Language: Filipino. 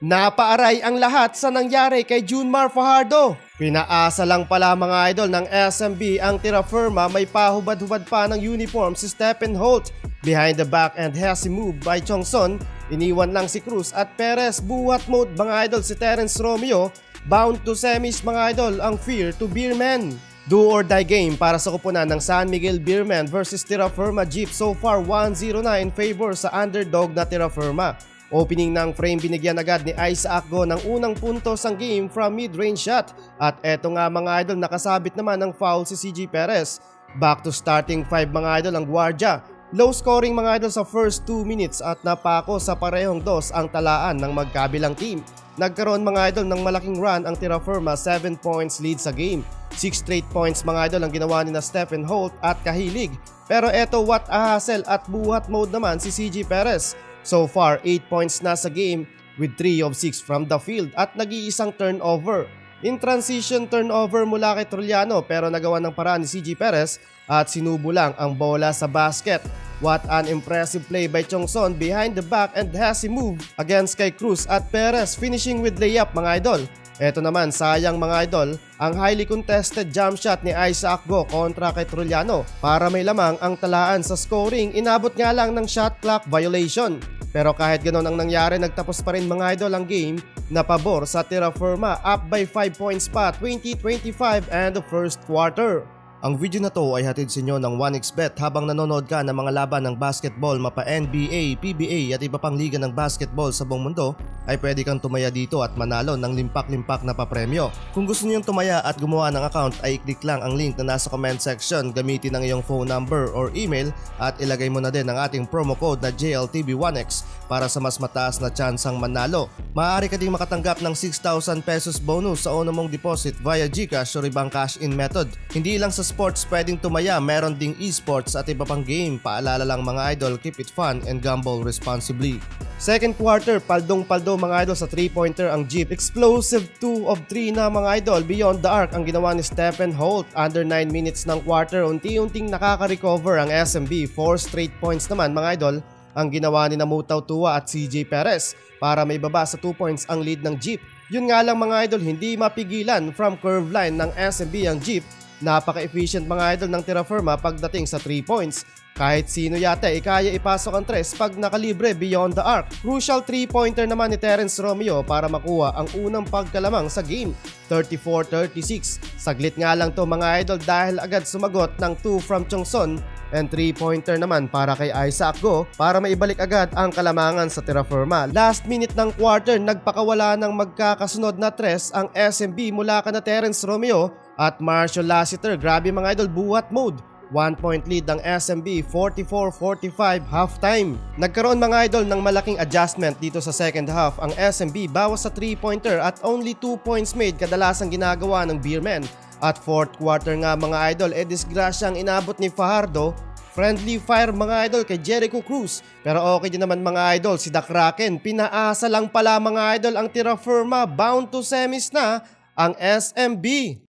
Napaaray ang lahat sa nangyari kay Junmar Fajardo. Pinaasa lang pala mga idol ng SMB ang tira firma, may pahubad-hubad pa ng uniform si Stephen Holt. Behind the back and hesi move by Chongson, iniwan lang si Cruz at Perez. Buhat mode mga idol si Terence Romeo, bound to semis mga idol ang Fear to Beermen. Do or die game para sa kupunan ng San Miguel Beermen versus Tira Firma Jeep. So far 1-0 na in favor sa underdog na Tira Firma. Opening ng frame, binigyan agad ni Isaac Go ng unang puntos ang game from mid-range shot. At eto nga mga idol, nakasabit naman ng foul si CJ Perez. Back to starting 5 mga idol ang Guardia. Low scoring mga idol sa first 2 minutes at napako sa parehong dos ang talaan ng magkabilang team. Nagkaroon mga idol ng malaking run ang Tira Firma, 7 points lead sa game. 6 straight points mga idol ang ginawa ni na Stephen Holt at Kahilig. Pero eto, what a hassle at buhat mode naman si CJ Perez. So far 8 points na sa game with 3 of 6 from the field at nag-iisang turnover. In transition turnover mula kay Trullano pero nagawa ng paraan ni CJ Perez at sinubo lang ang bola sa basket. What an impressive play by Chongson behind the back and hesi move against kay Cruz at Perez, finishing with layup mga idol. Eto naman, sayang mga idol, ang highly contested jump shot ni Isaac Go kontra kay Trullano. Para may lamang ang talaan sa scoring, inabot nga lang ng shot clock violation. Pero kahit ganon ang nangyari, nagtapos pa rin mga idol ang game na pabor sa Tira Firma, up by 5 points pa, 20-25 and the first quarter. Ang video na to ay hatid sa inyo ng 1xBet. Habang nanonood ka ng mga laban ng basketball, mapa NBA, PBA at iba pang liga ng basketball sa buong mundo, ay pwede kang tumaya dito at manalo ng limpak-limpak na papremyo. Kung gusto niyong tumaya at gumawa ng account, ay i-click lang ang link na nasa comment section, gamitin ang iyong phone number or email at ilagay mo na din ang ating promo code na JLTV1X para sa mas mataas na tsansang manalo. Maaari ka ding makatanggap ng 6,000 pesos bonus sa una mong deposit via GCash o ibang cash-in method. Hindi lang sa sports pwedeng tumaya, meron ding esports at iba pang game. Paalala lang mga idol, keep it fun and gamble responsibly. Second quarter, paldong-paldo mga idol sa 3-pointer ang Jeep. Explosive 2 of 3 na mga idol, beyond the arc ang ginawa ni Stephen Holt. Under 9 minutes ng quarter, unti-unting nakaka-recover ang SMB. 4 straight points naman mga idol ang ginawa ni Namutaw Tua at CJ Perez para may baba sa 2 points ang lead ng Jeep. Yun nga lang mga idol, hindi mapigilan from curve line ng SMB ang Jeep. Napaka-efficient mga idol ng Tira Firma pagdating sa 3 points. Kahit sino yata kaya ipasok ang tres pag nakalibre beyond the arc. Crucial 3-pointer naman ni Terence Romeo para makuha ang unang pagkalamang sa game, 34-36. Saglit nga lang to mga idol dahil agad sumagot ng 2 from Chongson and 3-pointer naman para kay Isaac Go para maibalik agad ang kalamangan sa Tira Firma. Last minute ng quarter, nagpakawala ng magkakasunod na tres ang SMB mula kana Terence Romeo at Marshall Lassiter. Grabe mga idol, buhat mode. 1 point lead ng SMB, 44-45 halftime. Nagkaroon mga idol ng malaking adjustment dito sa second half ang SMB, bawas sa 3-pointer at only 2 points made kadalasang ginagawa ng Beermen. At fourth quarter nga mga idol, disgrasyang inabot ni Fajardo. Friendly fire mga idol kay Jericho Cruz. Pero okay din naman mga idol si The Kraken. Pinaasa lang pala mga idol ang Tira Firma, bound to semis na ang SMB.